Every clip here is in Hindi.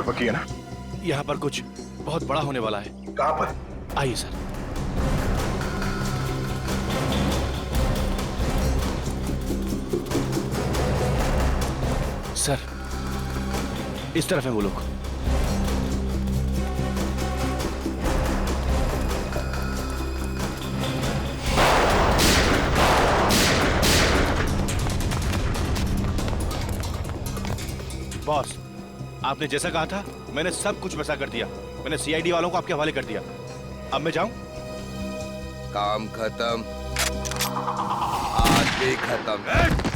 पक्की है ना? यहाँ पर कुछ बहुत बड़ा होने वाला है। कहाँ पर? आइए सर। सर, इस तरफ है वो लोग। बॉस, आपने जैसा कहा था मैंने सब कुछ वैसा कर दिया। मैंने सीआईडी वालों को आपके हवाले कर दिया। अब मैं जाऊं? काम खत्म, आज भी खत्म।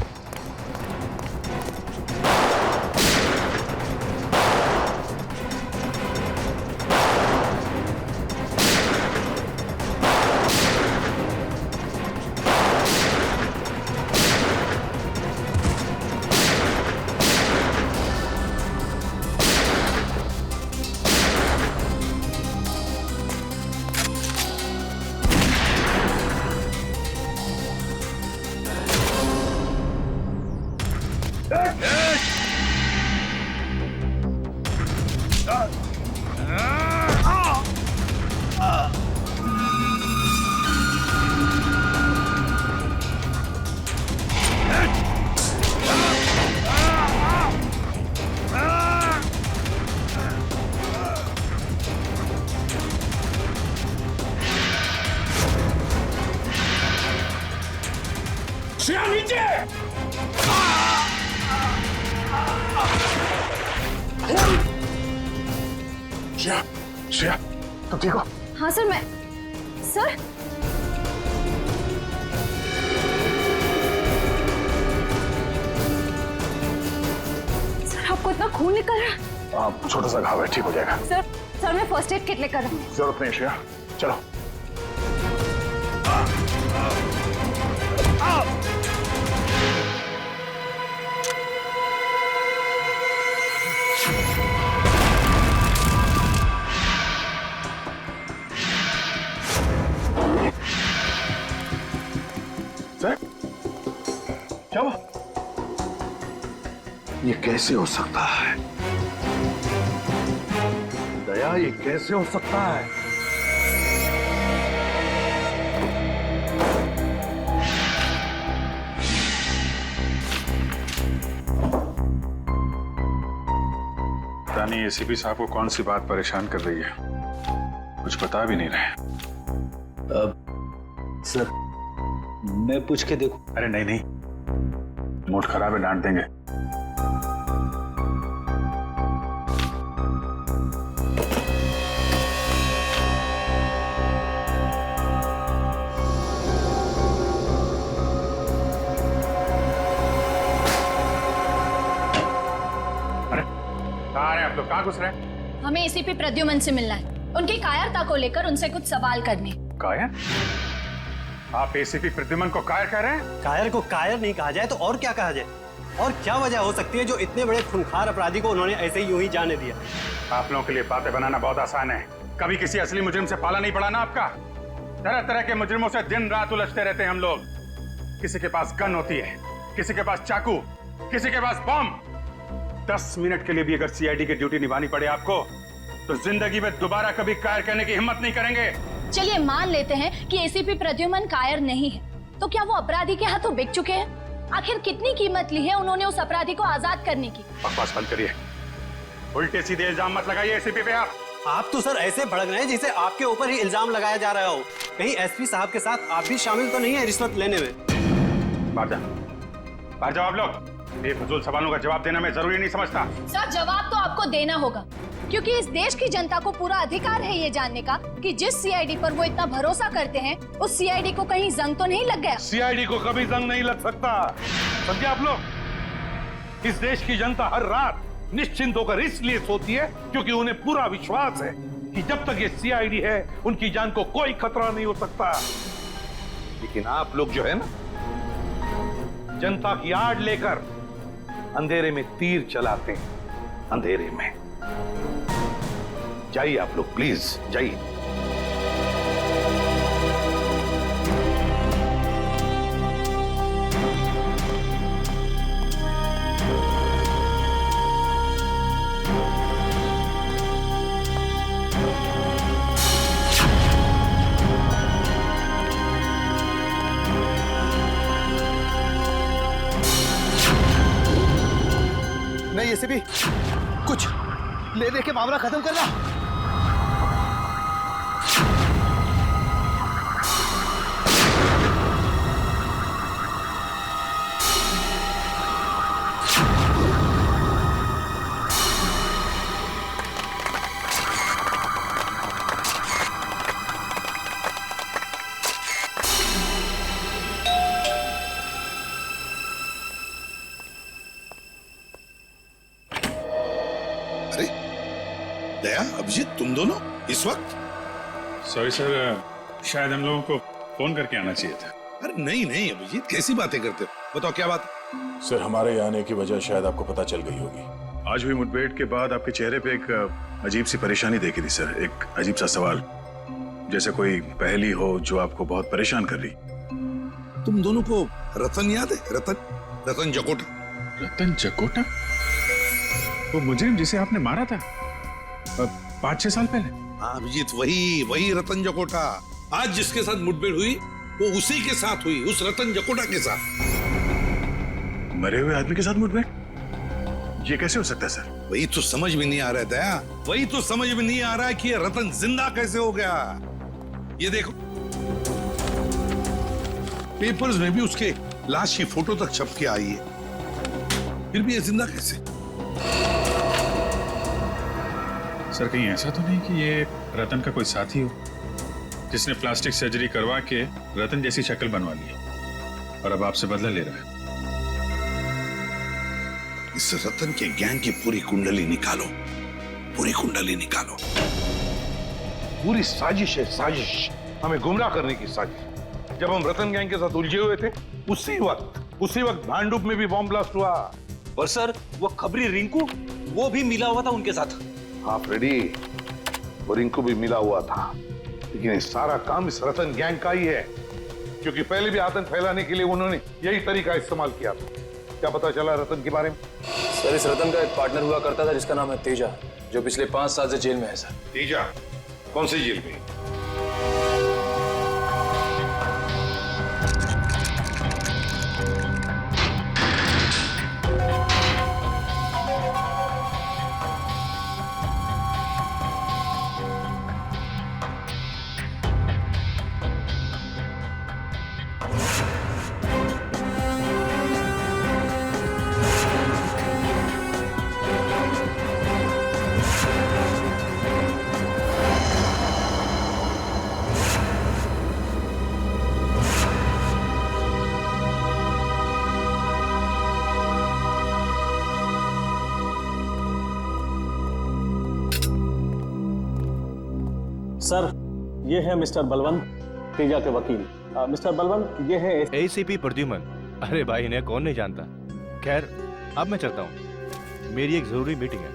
श्रेया नीचे! श्रेया, श्रेया, तुम ठीक हो? हाँ सर, मैं सर आपको इतना खून निकल रहा है? छोटा सा घाव है, ठीक हो जाएगा। सर मैं फर्स्ट एड किट लेकर आऊं। जरूरत नहीं श्रेया, चलो। सर, क्या हुआ? ये कैसे हो सकता है? दया, ये कैसे हो सकता है? रानी, एसीपी साहब को कौन सी बात परेशान कर रही है? कुछ बता भी नहीं रहे। सर, मैं पूछ के देखूं? अरे नहीं नहीं, मूड खराब है, डांट देंगे। अरे कहाँ आ रहे हैं आप लोग? कहाँ घुस रहे हैं? हमें एसीपी प्रद्युमन से मिलना है। उनकी कायरता को लेकर उनसे कुछ सवाल करने। कायर? आप एसीपी प्रद्युमन को कायर कह रहे हैं? कायर को कायर नहीं कहा जाए तो और क्या कहा जाए? और क्या वजह हो सकती है जो इतने बड़े खूंखार अपराधी को उन्होंने ऐसे ही यूं ही जाने दिया? आप लोगों के लिए बातें बनाना बहुत आसान है। कभी किसी असली मुजरिम से पाला नहीं पड़ा ना आपका। तरह तरह के मुजरिमों से दिन रात उलझते रहते हैं हम लोग। किसी के पास गन होती है, किसी के पास चाकू, किसी के पास बम। 10 मिनट के लिए भी अगर सीआईडी की ड्यूटी निभानी पड़े आपको, तो जिंदगी में दोबारा कभी कायर करने की हिम्मत नहीं करेंगे। चलिए मान लेते हैं कि एसीपी प्रद्युमन कायर नहीं है, तो क्या वो अपराधी के हाथों बिक चुके हैं? आखिर कितनी कीमत ली है उन्होंने उस अपराधी को आजाद करने की? बकवास बंद करिए, उल्टे सीधे इल्जाम मत लगाइए एसीपी पे। आप तो सर ऐसे भड़क रहे हैं जैसे आपके ऊपर ही इल्जाम लगाया जा रहा हो। कहीं एसपी साहब के साथ आप भी शामिल तो नहीं है रिश्वत लेने में? बाहर जाओ आप लोग। बेफजूल सवालों का जवाब देना मैं जरूरी नहीं समझता। सर, जवाब तो आपको देना होगा, क्योंकि इस देश की जनता को पूरा अधिकार है ये जानने का कि जिस सीआईडी पर वो इतना भरोसा करते हैं, उस सीआईडी को कहीं जंग तो नहीं लग गया। सीआईडी को कभी जंग नहीं लग सकता, समझे आप लोग? इस देश की जनता हर रात निश्चिंत होकर इसलिए सोती है क्योंकि उन्हें पूरा विश्वास है कि जब तक ये सीआईडी है उनकी जान को कोई खतरा नहीं हो सकता। लेकिन आप लोग जो है ना, जनता की आड़ लेकर अंधेरे में तीर चलाते हैं। अंधेरे में जाइए आप लोग, प्लीज जाइए। नहीं ऐसे भी कुछ ले दे के मामला खत्म करना। दया, अभिजीत, तुम दोनों इस वक्त? सॉरी सर, शायद हम लोगों को फोन करके आना चाहिए था। अरे नहीं नहीं अभिजीत, कैसी बातें करते हो? बताओ क्या बात? सर, हमारे यहाँ आने की वजह शायद आपको पता चल गई होगी। आज हुई मुठभेड़ के बाद आपके चेहरे पे एक अजीब सी परेशानी देखी थी सर, एक अजीब सा सवाल, जैसे कोई पहेली हो जो आपको बहुत परेशान कर रही। तुम दोनों को रतन याद है? रतन जकोटा। रतन जकोटा? वो मुजरिम जिसे आपने मारा था 5-6 साल पहले? हाँ अभिजीत, वही रतन जकोटा। आज जिसके साथ मुठभेड़ हुई वो उसी के साथ हुई, उस रतन जकोटा के साथ। मरे हुए आदमी के साथ मुठभेड़? ये कैसे हो सकता है सर? वही तो समझ में नहीं आ रहा है दया, वही तो समझ में नहीं आ रहा है कि ये रतन जिंदा कैसे हो गया। ये देखो, पेपर्स में भी उसके लाश की फोटो तक छप के आई है, फिर भी ये जिंदा कैसे? सर कहीं ऐसा तो नहीं कि ये रतन का कोई साथी हो जिसने प्लास्टिक सर्जरी करवा के रतन जैसी शक्ल बनवा ली और अब आपसे बदला ले रहा है? इस रतन के गैंग की पूरी कुंडली निकालो, पूरी कुंडली निकालो। पूरी साजिश है, साजिश, हमें गुमराह करने की साजिश। जब हम रतन गैंग के साथ उलझे हुए थे उसी वक्त भांडुप में भी बॉम्ब ब्लास्ट हुआ। और सर, वो खबरी रिंकू, वो भी मिला हुआ था उनके साथ। हाँ फ्रेडी, वो रिंकू भी मिला हुआ था, लेकिन ये सारा काम इस रतन गैंग का ही है, क्योंकि पहले भी आतंक फैलाने के लिए उन्होंने यही तरीका इस्तेमाल किया था। क्या पता चला रतन के बारे में? सर, इस रतन का एक पार्टनर हुआ करता था जिसका नाम है तेजा, जो पिछले 5 साल से जेल में है सर। तेजा? कौन सी जेल में? सर, ये है मिस्टर बलवंत, तेजा के वकील। मिस्टर बलवंत, ये है एसीपी प्रद्युमन। अरे भाई, इन्हें कौन नहीं जानता। खैर, अब मैं चलता हूँ, मेरी एक जरूरी मीटिंग है।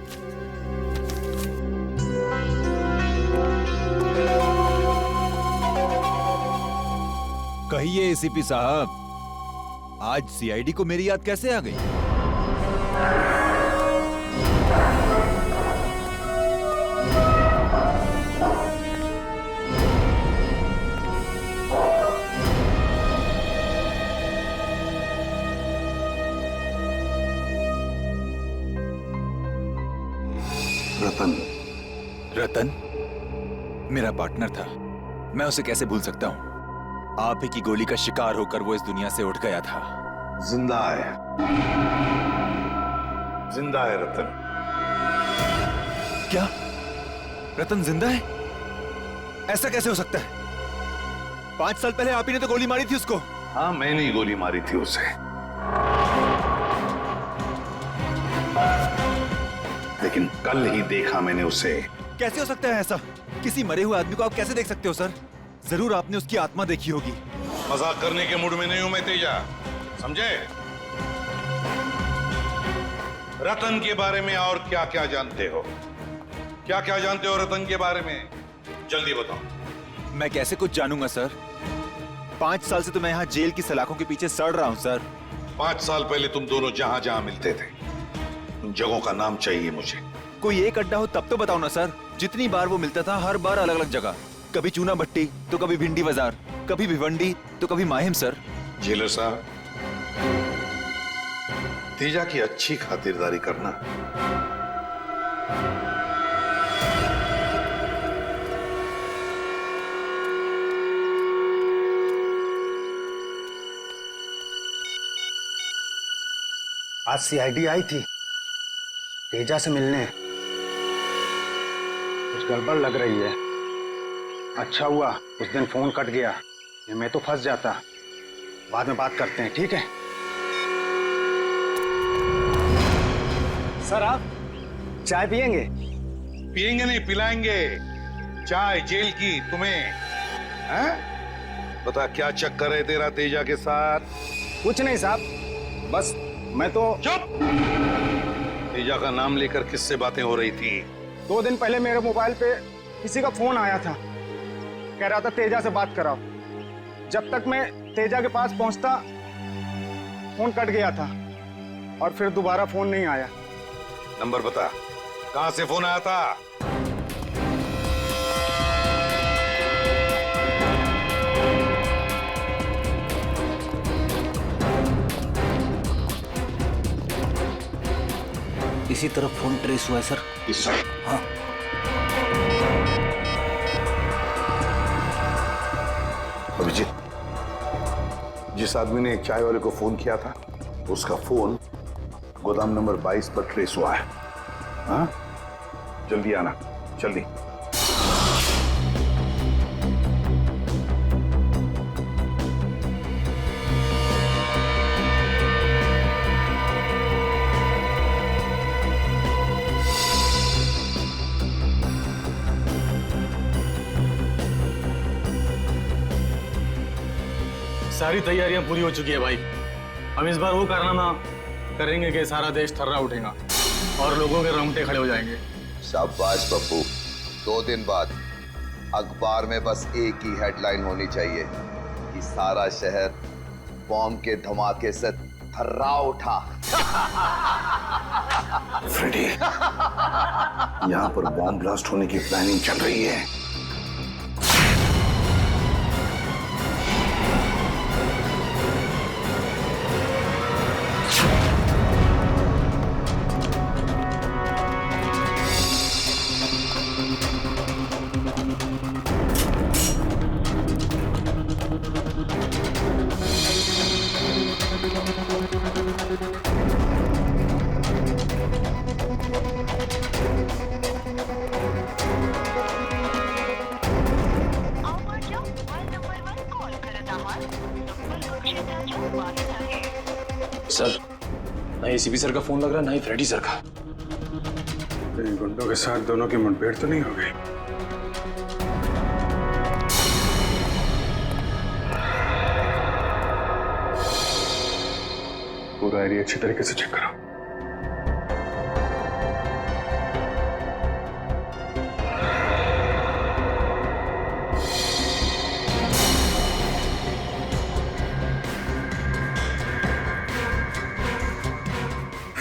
कहिए एसीपी साहब, आज सीआईडी को मेरी याद कैसे आ गई? रतन मेरा पार्टनर था, मैं उसे कैसे भूल सकता हूं? आप ही की गोली का शिकार होकर वो इस दुनिया से उठ गया था। जिंदा है, जिंदा है रतन। क्या रतन जिंदा है? ऐसा कैसे हो सकता है? 5 साल पहले आप ही ने तो गोली मारी थी उसको। हाँ, मैंने ही गोली मारी थी उसे, लेकिन कल ही देखा मैंने उसे। कैसे हो सकता है ऐसा? किसी मरे हुए आदमी को आप कैसे देख सकते हो सर? जरूर आपने उसकी आत्मा देखी होगी। मजाक करने के मूड में नहीं हूं मैं तेजा, समझे? रतन के बारे में और क्या क्या जानते हो? क्या क्या जानते हो रतन के बारे में? जल्दी बताओ। मैं कैसे कुछ जानूंगा सर? 5 साल से तो मैं यहाँ जेल की सलाखों के पीछे सड़ रहा हूँ सर। 5 साल पहले तुम दोनों जहां जहां मिलते थे, उन जगहों का नाम चाहिए मुझे। कोई एक अड्डा हो तब तो बताओ ना सर। जितनी बार वो मिलता था, हर बार अलग अलग जगह। कभी चूना भट्टी तो कभी भिंडी बाजार, कभी भिवंडी तो कभी माहिम सर। जेलर साहब, तेजा की अच्छी खातिरदारी करना। आज सीआईडी आई थी तेजा से मिलने। कुछ गड़बड़ लग रही है। अच्छा हुआ उस दिन फोन कट गया, ये मैं तो फंस जाता। बाद में बात करते हैं, ठीक है? सर आप चाय पियेंगे? पियेंगे नहीं, पिलाएंगे। चाय जेल की तुम्हें, हैं? बता क्या चक्कर है तेरा तेजा के साथ? कुछ नहीं साहब, बस मैं तो। चुप! तेजा का नाम लेकर किससे बातें हो रही थी? 2 दिन पहले मेरे मोबाइल पे किसी का फोन आया था, कह रहा था तेजा से बात कराओ। जब तक मैं तेजा के पास पहुंचता फोन कट गया था और फिर दोबारा फोन नहीं आया। नंबर बता, कहां से फोन आया था? इसी तरफ फोन ट्रेस हुआ है सर। इस साइड? हाँ। अभिजीत, जिस आदमी ने चाय वाले को फोन किया था उसका फोन गोदाम नंबर 22 पर ट्रेस हुआ है। हाँ, जल्दी आना, जल्दी। सारी तैयारियां पूरी हो चुकी है भाई। हम इस बार वो कारनामा करेंगे कि सारा देश थर्रा उठेगा और लोगों के रोंगटे खड़े हो जाएंगे। शाबाश पप्पू। 2 दिन बाद अखबार में बस एक ही हेडलाइन होनी चाहिए कि सारा शहर बॉम्ब के धमाके से थर्रा उठा। फ्रेडी, यहाँ पर बॉम्ब ब्लास्ट होने की प्लानिंग चल रही है। सर, ना एसीपी सर का फोन लग रहा, ना ही फ्रेडी सर का। इन गुंडों के साथ दोनों की मुठभेड़ तो नहीं हो गई? पूरा एरिया अच्छी तरीके से चेक करो।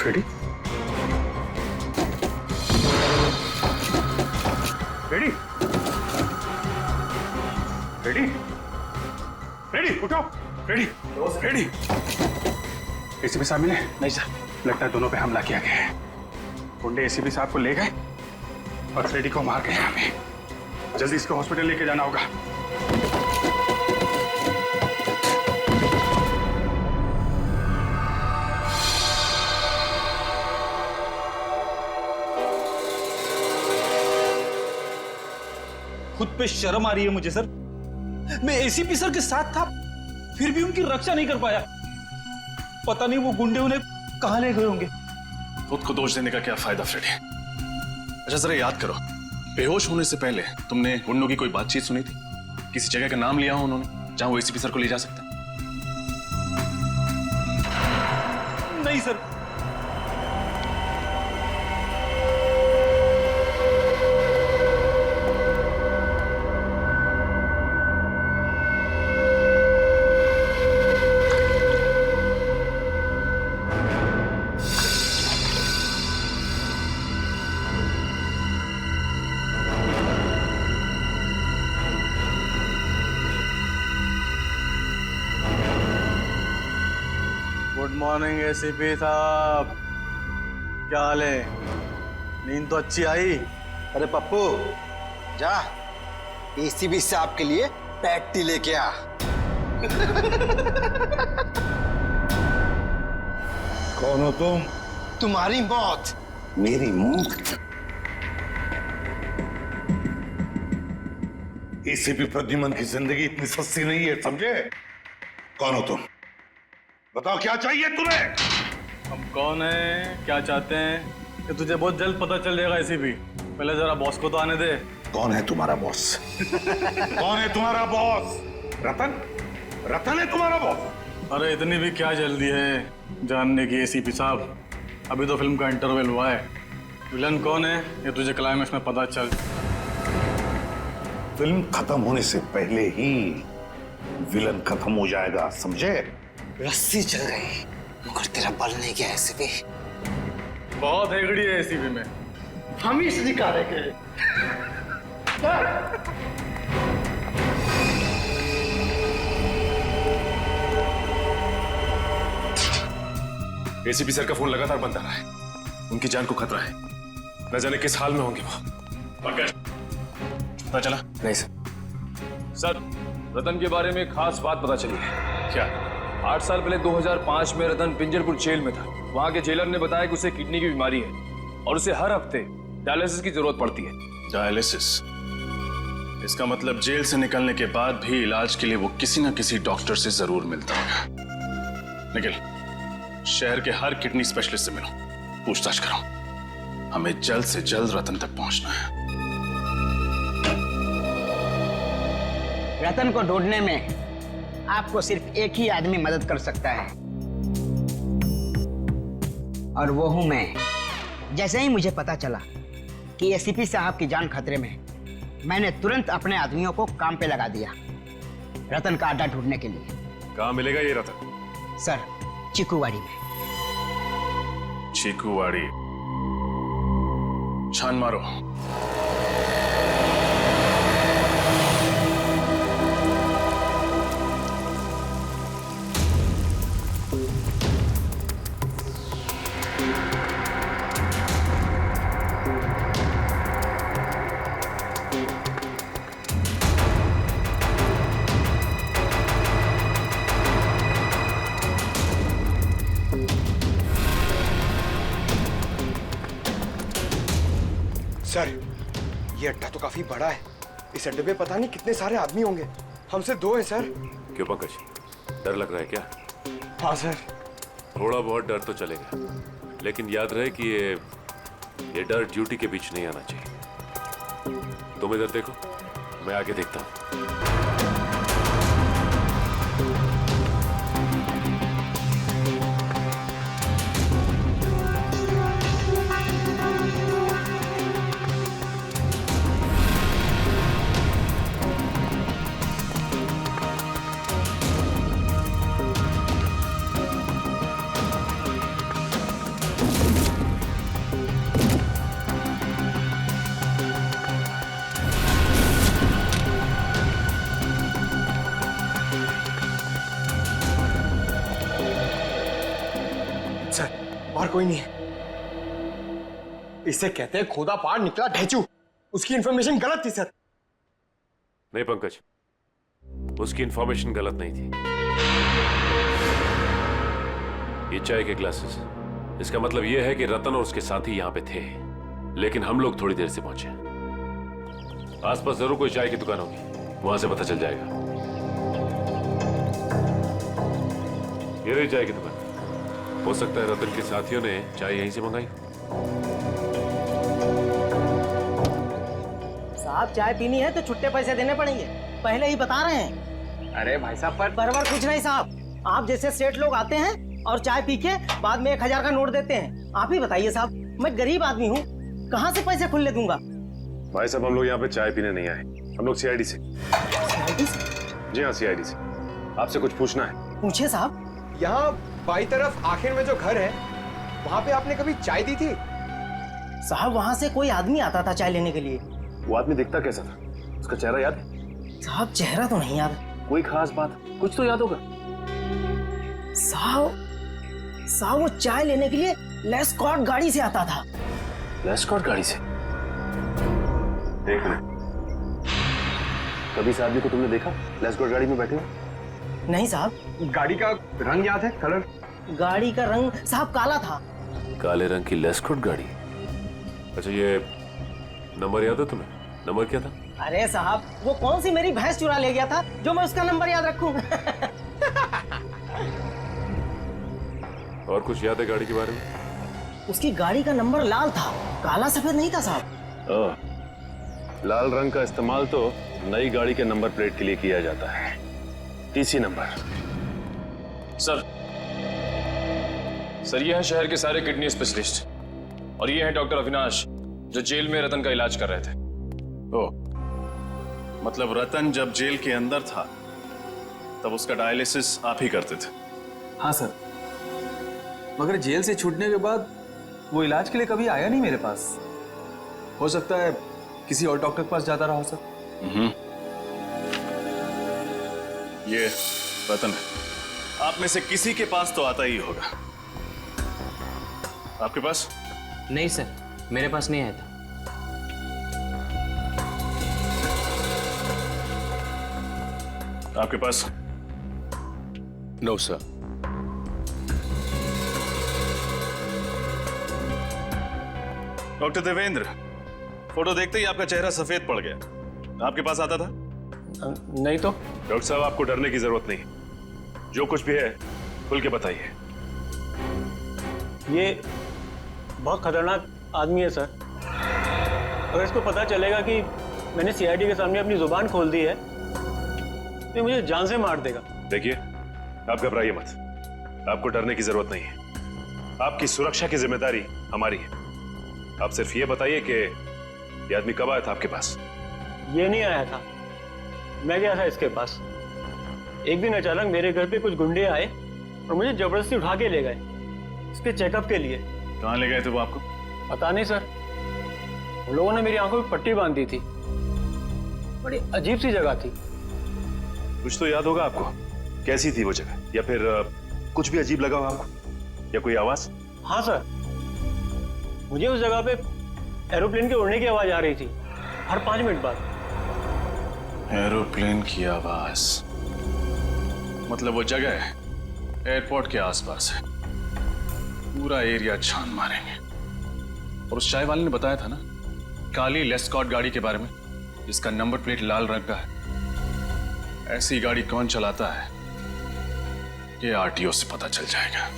फ्रेडी? फ्रेडी? फ्रेडी? फ्रेडी उठो! फ्रेडी! फ्रेडी! एसीपी साहब मिले? नहीं सर। लगता है दोनों पे हमला किया गया है। गुंडे एसीपी साहब को ले गए और फ्रेडी को मार गए। हमें जल्दी इसको हॉस्पिटल लेके जाना होगा। खुद पे शर्म आ रही है मुझे सर। मैं एसीपी सर के साथ था, फिर भी उनकी रक्षा नहीं कर पाया। पता नहीं वो गुंडे उन्हें कहां ले गए होंगे। खुद को दोष देने का क्या फायदा फ्रेडी? अच्छा जरा याद करो, बेहोश होने से पहले तुमने गुंडों की कोई बातचीत सुनी थी? किसी जगह का नाम लिया हो उन्होंने जहां वो एसीपी सर को ले जा सकते? नहीं सर। गुड मॉर्निंग एसीपी साहब, क्या हाल है? नींद तो अच्छी आई? अरे पप्पू जा एसीपी साहब के लिए पैटी लेके आ। कौन हो तुम? तुम्हारी मौत। मेरी मौत? एसीपी प्रद्युमन की जिंदगी इतनी सस्ती नहीं है, समझे? कौन हो तुम? बताओ क्या चाहिए तुम्हें? हम कौन है, क्या चाहते हैं, ये तुझे बहुत जल्द पता चल जाएगा एसीपी। पहले जरा बॉस को तो आने दे। कौन है तुम्हारा बॉस? कौन है तुम्हारा बॉस? रतन? रतन है तुम्हारा बॉस? अरे इतनी भी क्या जल्दी है जानने की एसीपी साहब, अभी तो फिल्म का इंटरवल हुआ है। विलन कौन है ये तुझे क्लाइमेक्स में पता चल। फिल्म खत्म होने से पहले ही विलन खत्म हो जाएगा, समझे? रस्सी चल गई मगर तेरा बल नहीं गया एसीपी। बहुत हेगड़ी है एसीपी में। हम ही निकालेंगे। एसीपी सर का फोन लगातार बंद आ रहा है। उनकी जान को खतरा है, न जाने किस हाल में होंगे वो। पंकज, पता चला? नहीं सर, रतन के बारे में खास बात पता चली है। क्या? 8 साल पहले 2005 में रतन पिंजरपुर जेल में था। वहां के जेलर ने बताया कि उसे किडनी की बीमारी है और उसे हर हफ्ते डायलिसिस की जरूरत पड़ती है। डायलिसिस? इसका मतलब जेल से निकलने के बाद भी इलाज के लिए वो किसी न किसी डॉक्टर से जरूर मिलता होगा। निखिल, शहर के हर किडनी स्पेशलिस्ट से मिलो, पूछताछ करो। हमें जल्द से जल्द रतन तक पहुंचना है। रतन को ढूंढने में आपको सिर्फ एक ही आदमी मदद कर सकता है और वो हूं मैं। जैसे ही मुझे पता चला कि एसीपी साहब की जान खतरे में, मैंने तुरंत अपने आदमियों को काम पे लगा दिया रतन का अड्डा ढूंढने के लिए। कहाँ मिलेगा ये रतन? सर, चिकूवाड़ी में। चीकूवाड़ी? छान मारो। सर, ये अड्डा तो काफी बड़ा है। इस अड्डे पे पता नहीं कितने सारे आदमी होंगे। हमसे 2 हैं सर। क्यों पंकज, डर लग रहा है क्या? हाँ सर। थोड़ा बहुत डर तो चलेगा, लेकिन याद रहे कि ये डर ड्यूटी के बीच नहीं आना चाहिए। तुम इधर देखो, मैं आगे देखता हूं। और कोई नहीं है। इसे कहते हैं खोदा पार निकला ढेचू। उसकी इंफॉर्मेशन गलत थी सर। नहीं पंकज, उसकी इंफॉर्मेशन गलत नहीं थी। ये चाय के ग्लासेस, इसका मतलब यह है कि रतन और उसके साथी यहां पे थे, लेकिन हम लोग थोड़ी देर से पहुंचे। आसपास जरूर कोई चाय की दुकान होगी, वहां से पता चल जाएगा। ये रही चाय की दुकान। हो सकता है रतन के साथियों ने चाय यहीं से मंगाई। साहब, चाय पीनी है तो छुट्टे पैसे देने पड़ेंगे, पहले ही बता रहे हैं। अरे भाई साहब, पर कुछ नहीं साहब। आप जैसे सेठ लोग आते हैं और चाय पी के बाद में 1000 का नोट देते हैं। आप ही बताइए साहब, मैं गरीब आदमी हूँ, कहाँ से पैसे खुले दूंगा? भाई साहब, हम लोग यहाँ पे चाय पीने नहीं आए, हम लोग सीआईडी से। सीआईडी से? जी हाँ, सीआईडी से। आपसे कुछ पूछना है। पूछिए साहब। यहाँ बाई तरफ आखिर में जो घर है, वहाँ पे आपने कभी चाय दी थी? साहब, वहाँ से कोई आदमी आता था चाय लेने के लिए। वो आदमी दिखता कैसा था? उसका चेहरा याद है? साहब, चेहरा तो नहीं याद। कोई खास बात, कुछ तो याद होगा। साहब, साहब वो चाय लेने के लिए लेस्कॉट गाड़ी से आता था। लेस्कॉट गाड़ी से? देख ले, कभी इस आदमी को तुमने देखा लेस्कॉट गाड़ी में बैठे हुए? नहीं साहब। गाड़ी का रंग याद है? कलर? गाड़ी का रंग साहब काला था। काले रंग की लेस्कॉट गाड़ी? अच्छा, ये नंबर याद है तुम्हें? नंबर क्या था? अरे साहब, वो कौन सी मेरी भैंस चुरा ले गया था जो मैं उसका नंबर याद रखूं? और कुछ याद है गाड़ी के बारे में? उसकी गाड़ी का नंबर लाल था, काला सफेद नहीं था साहब। लाल रंग का इस्तेमाल तो नई गाड़ी के नंबर प्लेट के लिए किया जाता है, टीसी नंबर। सर ये है शहर के सारे किडनी स्पेशलिस्ट और ये है डॉक्टर अविनाश जो जेल में रतन का इलाज कर रहे थे। ओ, मतलब रतन जब जेल के अंदर था तब उसका डायलिसिस आप ही करते थे? हाँ सर, मगर जेल से छूटने के बाद वो इलाज के लिए कभी आया नहीं मेरे पास। हो सकता है किसी और डॉक्टर के पास जाता रहा हो सर। ये रतन है, आप में से किसी के पास तो आता ही होगा। आपके पास? नहीं सर, मेरे पास नहीं आया था। आपके पास? No sir. Doctor Devendra, photo देखते ही आपका चेहरा सफेद पड़ गया। आपके पास आता था? नहीं तो। डॉक्टर साहब, आपको डरने की जरूरत नहीं, जो कुछ भी है खुल के बताइए। ये बहुत खतरनाक आदमी है सर। अगर इसको पता चलेगा कि मैंने सीआईडी के सामने अपनी जुबान खोल दी है तो मुझे जान से मार देगा। देखिए, आप घबराइए मत, आपको डरने की जरूरत नहीं है। आपकी सुरक्षा की जिम्मेदारी हमारी है। आप सिर्फ ये बताइए कि ये आदमी कब आया था आपके पास? ये नहीं आया था, मैं गया था इसके पास। एक दिन अचानक मेरे घर पे कुछ गुंडे आए और मुझे जबरदस्ती उठा के ले गए इसके चेकअप के लिए। कहाँ ले गए थे वो आपको? पता नहीं सर, उन लोगों ने मेरी आंखों में पट्टी बांध दी थी। बड़ी अजीब सी जगह थी। कुछ तो याद होगा आपको, कैसी थी वो जगह? या फिर कुछ भी अजीब लगा हो आपको, या कोई आवाज? हाँ सर, मुझे उस जगह पे एरोप्लेन के उड़ने की आवाज आ रही थी हर 5 मिनट बाद। एरोप्लेन की आवाज? मतलब वो जगह एयरपोर्ट के आसपास है। पूरा एरिया छान मारेंगे। और उस चाय वाले ने बताया था ना, काली लेस्कॉट गाड़ी के बारे में, जिसका नंबर प्लेट लाल रंग का है। ऐसी गाड़ी कौन चलाता है ये आरटीओ से पता चल जाएगा।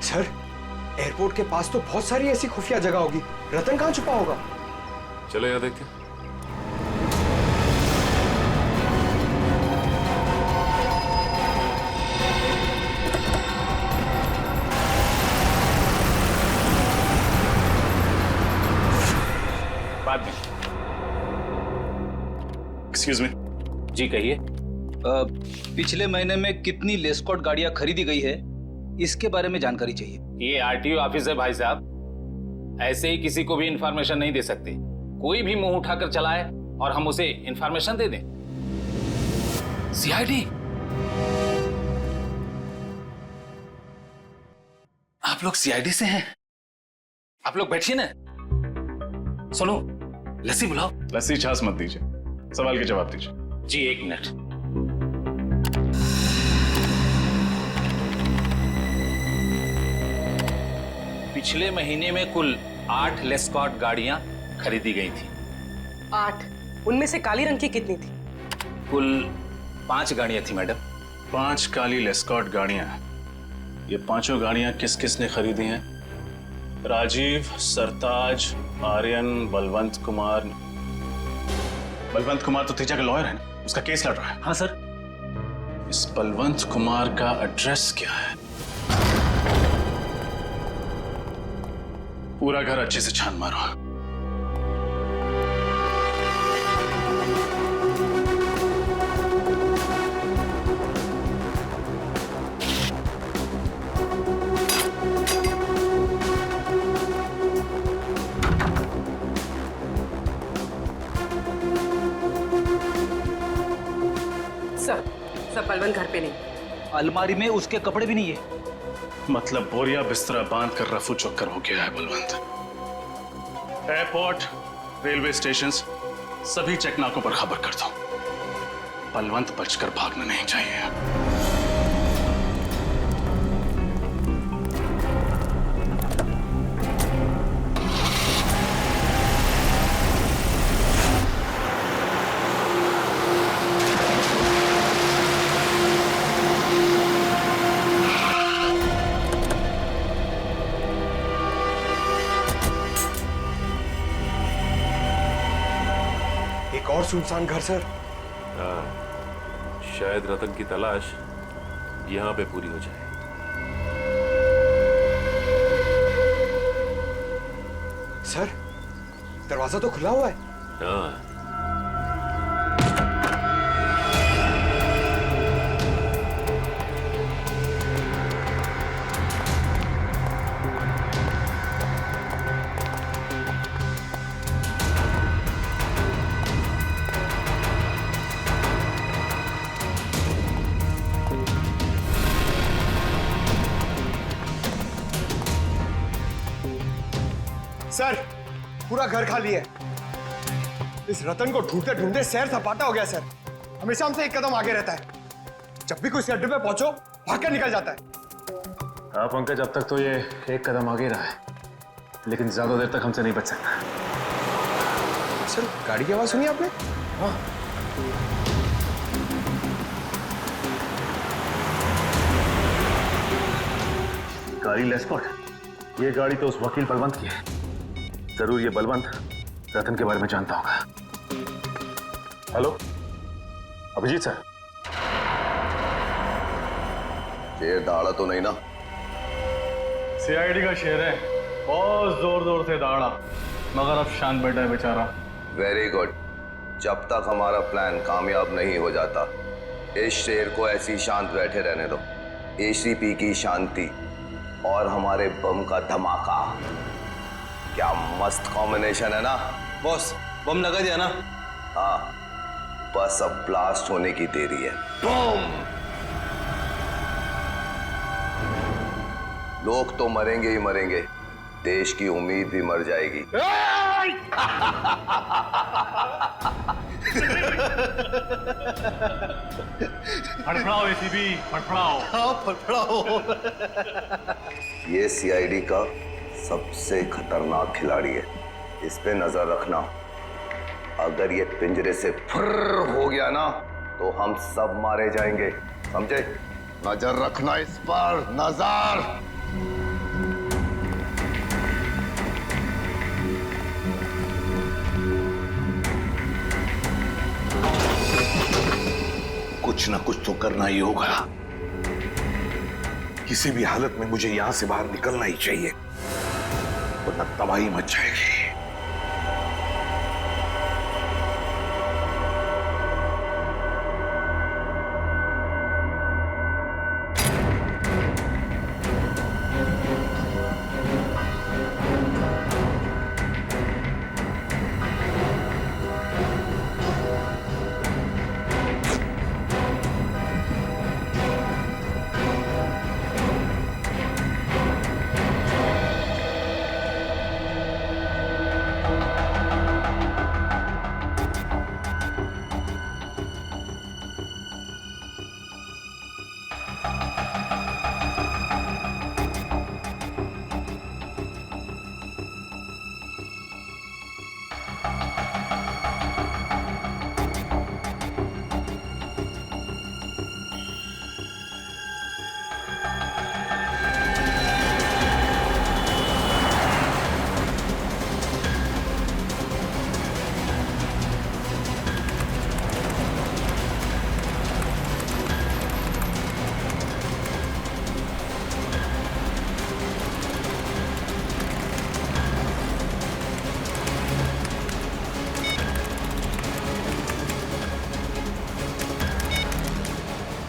सर, एयरपोर्ट के पास तो बहुत सारी ऐसी खुफिया जगह होगी। रतन कहाँ छुपा होगा? चलो यहाँ देखते। बाद में। Excuse me. जी कहिए। पिछले महीने में कितनी लेस्कॉट गाड़ियां खरीदी गई है, इसके बारे में जानकारी चाहिए। ये आरटीओ ऑफिस है भाई साहब, ऐसे ही किसी को भी इंफॉर्मेशन नहीं दे सकते। कोई भी मुंह उठाकर चलाए और हम उसे इंफॉर्मेशन दे दें। सीआईडी, आप लोग सीआईडी से हैं? आप लोग बैठिए ना। सुनो, लस्सी बुलाओ। लस्सी छाछ मत दीजिए, सवाल के जवाब दीजिए। जी 1 मिनट। पिछले महीने में कुल 8 लेस्कॉट गाड़ियां खरीदी गई थी। 8? उनमें से काली रंग की कितनी थी? कुल 5 गाड़ियां थी मैडम। 5 काली लेस्कॉट गाड़ियां। ये पांचों गाड़ियां किस किस ने खरीदी हैं? राजीव, सरताज, आर्यन, बलवंत कुमार। बलवंत कुमार तो तेजा का लॉयर है ना, उसका केस लड़ रहा है। हाँ सर। इस बलवंत कुमार का एड्रेस क्या है? पूरा घर अच्छे से छान मारो। सर बलवंत घर पे नहीं। अलमारी में उसके कपड़े भी नहीं है। मतलब बोरिया बिस्तरा बांध कर रफू चक्कर हो गया है बलवंत। एयरपोर्ट, रेलवे स्टेशन, सभी चेकनाकों पर खबर कर दो। बलवंत बचकर भागना नहीं चाहिए। एक और सुनसान घर सर। हाँ, शायद रतन की तलाश यहाँ पे पूरी हो जाए। सर दरवाजा तो खुला हुआ है। हाँ, सर पूरा घर खाली है। इस रतन को ढूंढते ढूंढते सैर सपाटा हो गया सर। हमेशा हमसे एक कदम आगे रहता है। जब भी कोई इस अड्डे पे पहुंचो भागकर निकल जाता है। हाँ पंकज, अब तक तो ये एक कदम आगे रहा है, लेकिन ज्यादा देर तक हमसे नहीं बच सकता। सर गाड़ी की आवाज सुनी आपने? हाँ। गाड़ी लेस्कॉट, ये गाड़ी तो उस वकील बलवंत की है। जरूर ये बलवंत रतन के बारे में जानता होगा। Hello Abhijit sir. शेर दहाड़ा तो नहीं ना? सीआईडी का शेर है, बहुत जोर जोर से दहाड़ा, मगर अब शांत बैठा है बेचारा। Very good. जब तक हमारा प्लान कामयाब नहीं हो जाता, इस शेर को ऐसी शांत बैठे रहने दो। एसीपी की शांति और हमारे बम का धमाका, क्या मस्त कॉम्बिनेशन है ना? बॉस बम लगा दिया ना? हाँ, बस अब ब्लास्ट होने की देरी है। बम! लोग तो मरेंगे ही मरेंगे, देश की उम्मीद भी मर जाएगी। फड़फड़ाओ एसीपी, फड़फड़ाओ। हाँ फड़फड़ाओ। ये सीआईडी का सबसे खतरनाक खिलाड़ी है, इस पे नजर रखना। अगर ये पिंजरे से फुर्र हो गया ना तो हम सब मारे जाएंगे, समझे? नजर रखना इस पर, नजर। कुछ ना कुछ तो करना ही होगा। किसी भी हालत में मुझे यहां से बाहर निकलना ही चाहिए, वरना तबाही मच जाएगी।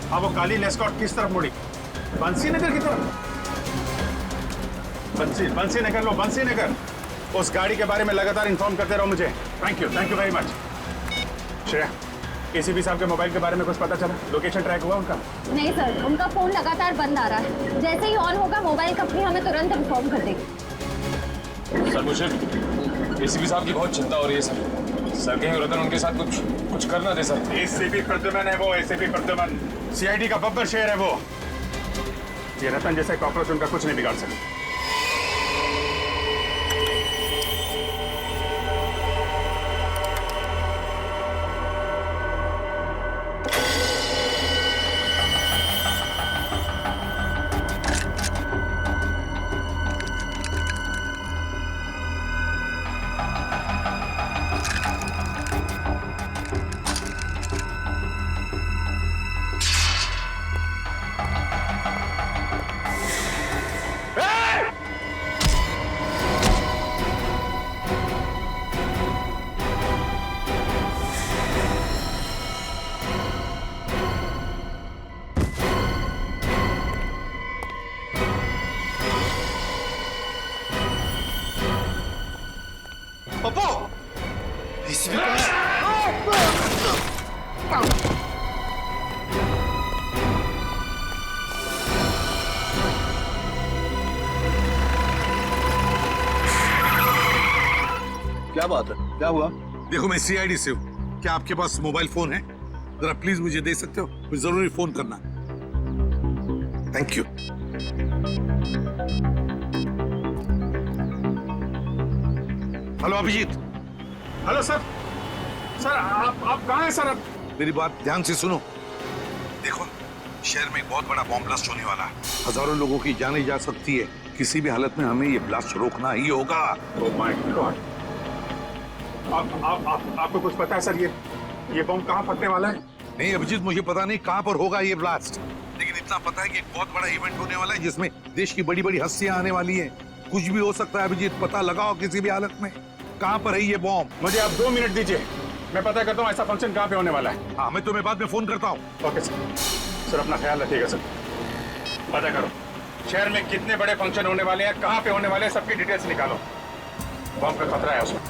अब वो काली लेस्कॉट किस तरफ मुड़ी? बंसी नगर की तरफ। बंसी नगर लो, बंसी नगर। उस गाड़ी के बारे में लगातार इन्फॉर्म करते रहो मुझे। Thank you very much. Shreya, ACP साहब के मोबाइल के बारे में कुछ पता चला? लोकेशन ट्रैक हुआ उनका? नहीं सर, उनका फोन लगातार बंद आ रहा है। जैसे ही ऑन होगा मोबाइल कंपनी हमें तुरंत इन्फॉर्म कर देगी। सर मुझे एसीपी साहब की बहुत चिंता हो रही है सर कहीं रतन उनके साथ कुछ कर ना दे सर। एसीपी प्रद्युमन है वो, एसीपी प्रद्युमन, सीआईडी का बब्बर शेर है वो। ये रतन जैसे कॉकरोच उनका कुछ नहीं बिगाड़ सकते। क्या बात है, क्या हुआ? देखो मैं सीआईडी से हूँ, क्या आपके पास मोबाइल फोन है? जरा प्लीज मुझे दे सकते हो? मुझे जरूरी फोन करना। Thank you. Hello Abhijit. Hello sir. Sir आप कहाँ हैं सर? मेरी बात ध्यान से सुनो। देखो शहर में एक बहुत बड़ा बॉम्ब ब्लास्ट होने वाला है। हजारों लोगों की जाने जा सकती है। किसी भी हालत में हमें ये ब्लास्ट रोकना ही होगा। Oh my God. आपको कुछ पता है सर ये बॉम्ब कहाँ फटने वाला है? नहीं अभिजीत, मुझे पता नहीं कहाँ पर होगा ये ब्लास्ट, लेकिन इतना पता है कि एक बहुत बड़ा इवेंट होने वाला है जिसमें देश की बड़ी बड़ी हस्तियां आने वाली हैं। कुछ भी हो सकता है अभिजीत, पता लगाओ किसी भी हालत में कहाँ पर है ये बॉम्ब। मुझे आप 2 मिनट दीजिए, मैं पता करता हूँ ऐसा फंक्शन कहाँ पे होने वाला है। हाँ मैं तुम्हें बाद में फोन करता हूँ। Okay sir. सर अपना ख्याल रखिएगा सर। पता करो शहर में कितने बड़े फंक्शन होने वाले हैं, कहाँ पे होने वाले हैं, सबकी डिटेल्स निकालो। बॉम्ब का खतरा है उसमें।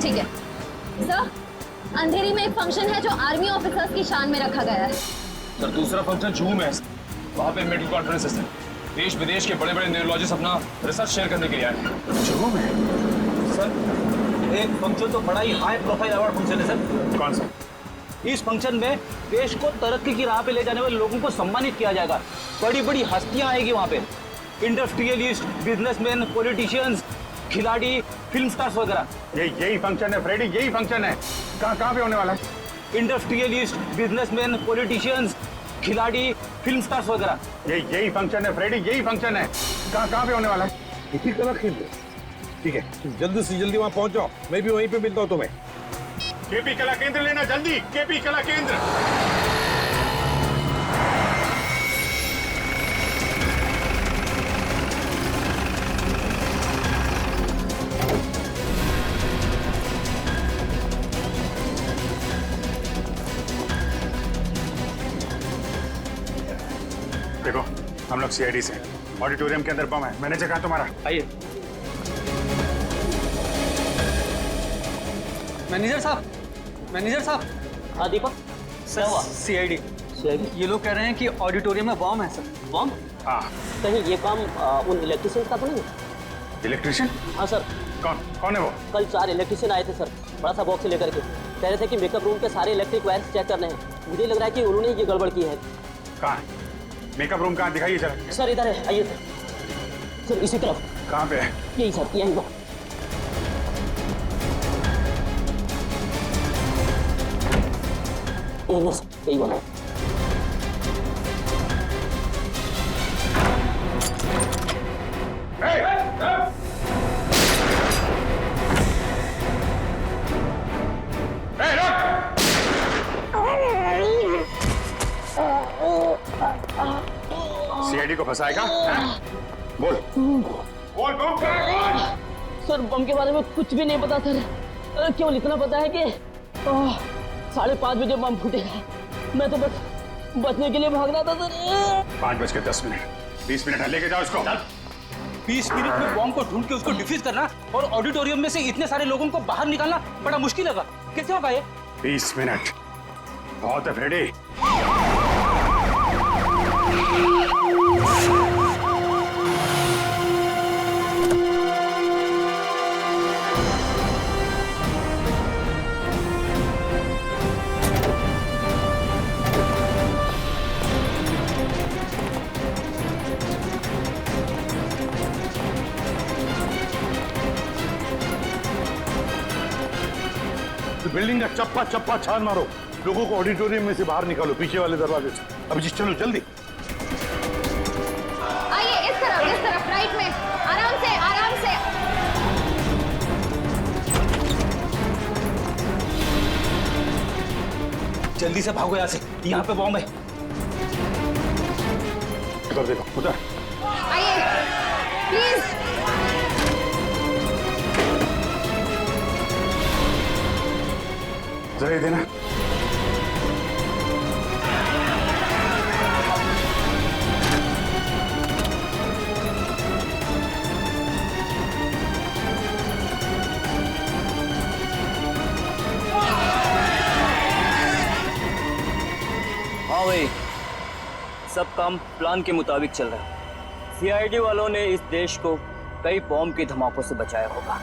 ठीक है सर, अंधेरी में एक फंक्शन है जो आर्मी ऑफिसर्स की शान में रखा गया है। सर दूसरा फंक्शन जूम में है, वहाँ पे मेडिकल कॉन्फ्रेंस है सर। देश विदेश के बड़े बड़े न्यूरोलॉजिस्ट अपना रिसर्च शेयर करने के लिए आए हैं। जूम में? सर एक फंक्शन तो बड़ा ही हाई प्रोफाइल अवार्ड फंक्शन है सर। कौन सा? इस फंक्शन में देश को तरक्की की राह पे ले जाने वाले लोगों को सम्मानित किया जाएगा। बड़ी बड़ी हस्तियां आएगी वहाँ पे, इंडस्ट्रियलिस्ट, बिजनेसमैन, पॉलिटिशियंस, खिलाड़ी, फिल्म स्टार्स वगैरह। यही फंक्शन है फ्रेडी, यही फंक्शन है। कहाँ पे होने वाला है? इंडस्ट्रियलिस्ट, बिजनेसमैन, पॉलिटिशियंस, खिलाड़ी, फिल्म स्टार्स वगैरह। यही फंक्शन है फ्रेडी, यही फंक्शन है। कहाँ पे होने वाला है? इसी कला केंद्र। ठीक है तुम जल्दी से जल्दी वहाँ पहुँच जाओ, मैं भी वहीं पे मिलता हूँ तुम्हें। केपी कला केंद्र लेना जल्दी, केपी कला केंद्र। देखो हम लोग सीआईडी से, ऑडिटोरियम के अंदर बम है। मैनेजर कहाँ तुम्हारा? आइए। मैनेजर साहब। हाँ दीपक, सर सीआईडी। ये लोग कह रहे हैं कि ऑडिटोरियम में बॉम्ब है सर। बॉम्ब? हाँ। कहीं ये काम उन इलेक्ट्रिशियन का तो नहीं? इलेक्ट्रिशियन? हाँ सर। कौन है वो? कल 4 इलेक्ट्रिशियन आए थे सर, बड़ा सा बॉक्स लेकर के। कह रहे थे कि मेकअप रूम के सारे इलेक्ट्रिक वायर्स चेक करने हैं। मुझे लग रहा है कि उन्होंने ये गड़बड़ की है। कहाँ है मेकअप रूम? कहाँ दिखाइए जरा। सर इधर है, आइए सर। इसी तरफ। कहाँ पे है? यही सर, यही वो। यही वाला। सीआईडी को फंसाएगा? बोल। सर बम के बारे में कुछ भी नहीं पता सर, केवल इतना पता है कि 5:30 बजे बम फूटेगा। मैं तो बस बचने के लिए भाग रहा था सर। 5:10, 20 मिनट है, लेके जाओ इसको। 20 मिनट में बॉम्ब को ढूंढ के उसको डिफ्यूज करना और ऑडिटोरियम में से इतने सारे लोगों को बाहर निकालना बड़ा मुश्किल लगा। कैसे होगा ये? 20 मिनट बहुत है फ्रेडी। बिल्डिंग का चप्पा चप्पा छान मारो, लोगों को ऑडिटोरियम में से बाहर निकालो, पीछे वाले दरवाजे से। अभिजीत चलो जल्दी। आइए इस तरफ राइट में, आराम से आराम से। जल्दी से भागो यहाँ से, यहाँ पे बॉम्ब है। उधर देखो, उधर। आइए प्लीज। जरा ये देना। हाँ भाई, सब काम प्लान के मुताबिक चल रहा है। सीआईडी वालों ने इस देश को कई बॉम्ब के धमाकों से बचाया होगा,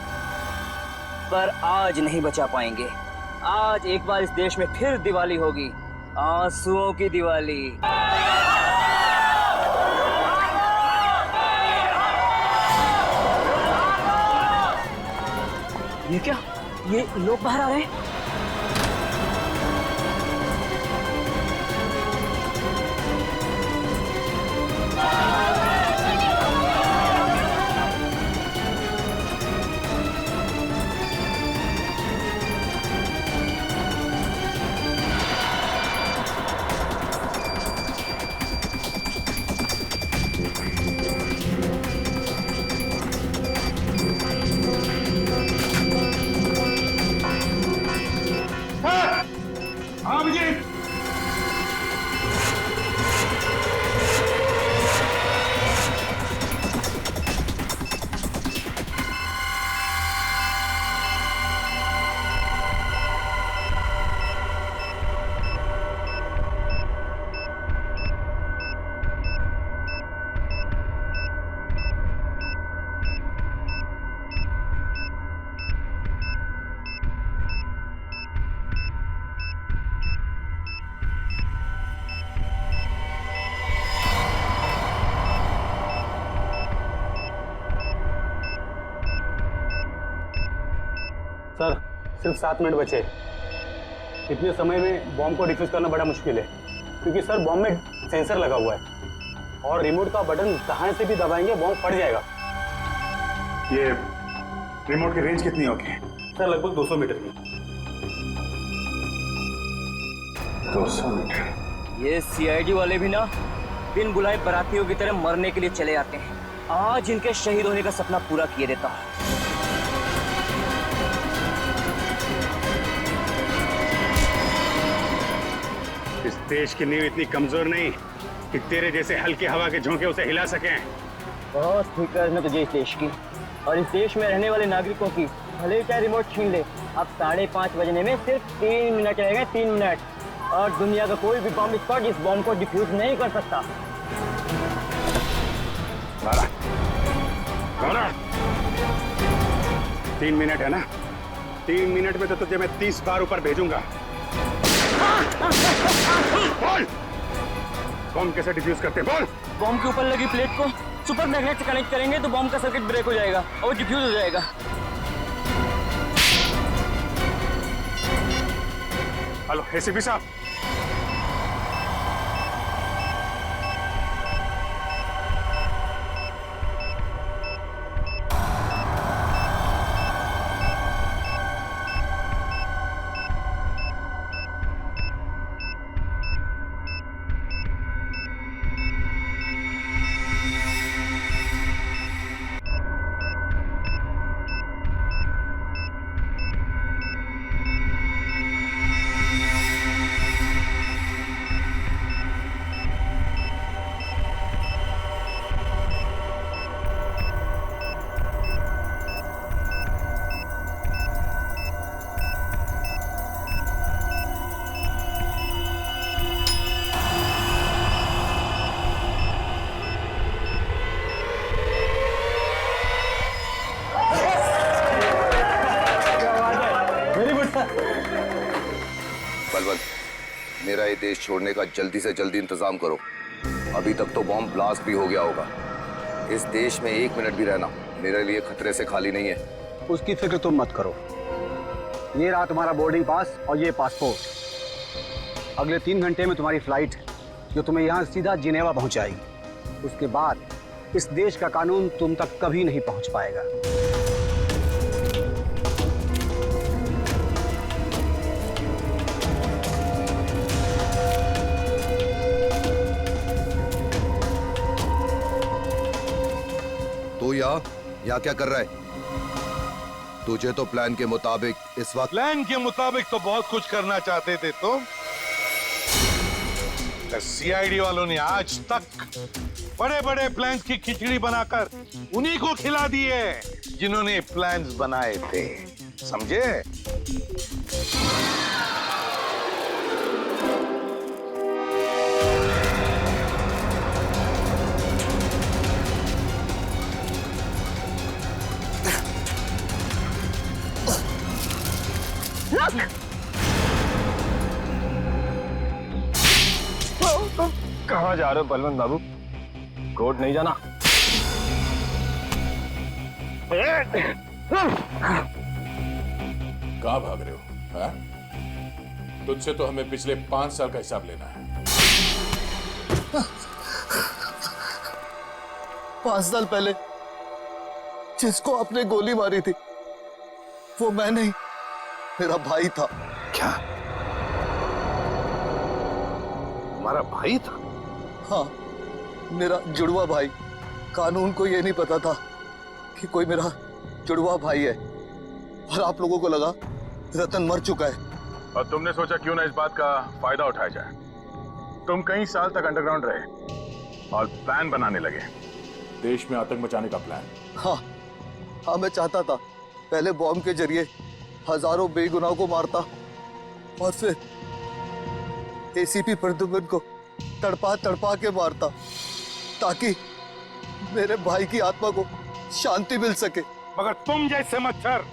पर आज नहीं बचा पाएंगे। आज एक बार इस देश में फिर दिवाली होगी, आंसुओं की दिवाली। ये क्या? ये लोग बाहर आ रहे हैं। सर सिर्फ 7 मिनट बचे। इतने समय में बॉम्ब को डिफ्यूज करना बड़ा मुश्किल है, क्योंकि सर बॉम्ब में सेंसर लगा हुआ है और रिमोट का बटन कहाँ से भी दबाएंगे बॉम्ब फट जाएगा। ये रिमोट की रेंज कितनी होगी? सर लगभग 200 मीटर की। 200 मीटर। ये सीआईडी वाले भी ना बिन बुलाए बरातियों की तरह मरने के लिए चले आते हैं। आज इनके शहीद होने का सपना पूरा किए देता हूँ। इस देश की नींव इतनी कमजोर नहीं कि तेरे जैसे हल्के हवा के झोंके उसे हिला सकें। बहुत फिक्र है तुझे इस देश की और इस देश में रहने वाले नागरिकों की। भले चाहे रिमोट छीन ले, अब 5:30 बजने में सिर्फ 3 मिनट रहेंगे, 3 मिनट, और दुनिया का कोई भी बॉम्ब स्क्वाड इस बॉम्ब को डिफ्यूज नहीं कर सकता। 3 मिनट है ना? 3 मिनट में तो तुझे मैं 30 बार ऊपर भेजूंगा। बोल, बॉम्ब कैसे डिफ्यूज करते? बोल। बॉम्ब के ऊपर लगी प्लेट को सुपर मैग्नेट से कनेक्ट करेंगे तो बॉम्ब का सर्किट ब्रेक हो जाएगा और डिफ्यूज हो जाएगा। हेलो एसीपी साहब, मेरा ये देश छोड़ने का जल्दी से जल्दी इंतजाम करो। अभी तक तो बॉम्ब ब्लास्ट भी हो गया होगा। इस देश में 1 मिनट भी रहना मेरे लिए खतरे से खाली नहीं है। उसकी फिक्र तुम मत करो। ये रहा तुम्हारा बोर्डिंग पास और ये पासपोर्ट। अगले 3 घंटे में तुम्हारी फ्लाइट है जो तुम्हें यहाँ सीधा जिनेवा पहुंचाएगी। उसके बाद इस देश का कानून तुम तक कभी नहीं पहुंच पाएगा। तो यहाँ क्या कर रहा है? तुझे तो प्लान के मुताबिक इस वक्त प्लान के मुताबिक तो बहुत कुछ करना चाहते थे तुम। सीआईडी वालों ने आज तक बड़े बड़े प्लान्स की खिचड़ी बनाकर उन्हीं को खिला दी है जिन्होंने प्लान्स बनाए थे, समझे? कहाँ जा रहे हो बलवंत बाबू? कोर्ट नहीं जाना? कहाँ भाग रहे हो? हाँ? तुझसे तो हमें पिछले 5 साल का हिसाब लेना है। 5 साल पहले जिसको आपने गोली मारी थी वो मैं नहीं, मेरा भाई था। क्या? तुम्हारा भाई था? हाँ, मेरा जुड़वा भाई। कानून को ये नहीं पता था कि कोई मेरा जुड़वा भाई है, और आप लोगों को लगा रतन मर चुका है। और तुमने सोचा क्यों ना इस बात का फायदा उठाया जाए। तुम कई साल तक अंडरग्राउंड रहे और प्लान बनाने लगे। देश में आतंक मचाने का प्लान? हाँ, मैं चाहता था पहले बॉम्ब के जरिए हजारों बेगुनाहों को मारता और फिर एसीपी प्रद्युम्न को तड़पा तड़पा के मारता ताकि मेरे भाई की आत्मा को शांति मिल सके। मगर तुम जैसे मच्छर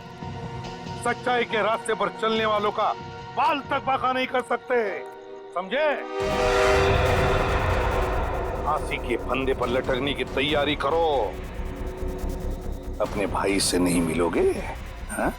सच्चाई के रास्ते पर चलने वालों का बाल तक बाका नहीं कर सकते, समझे? फांसी के फंदे पर लटकने की तैयारी करो। अपने भाई से नहीं मिलोगे, हाँ?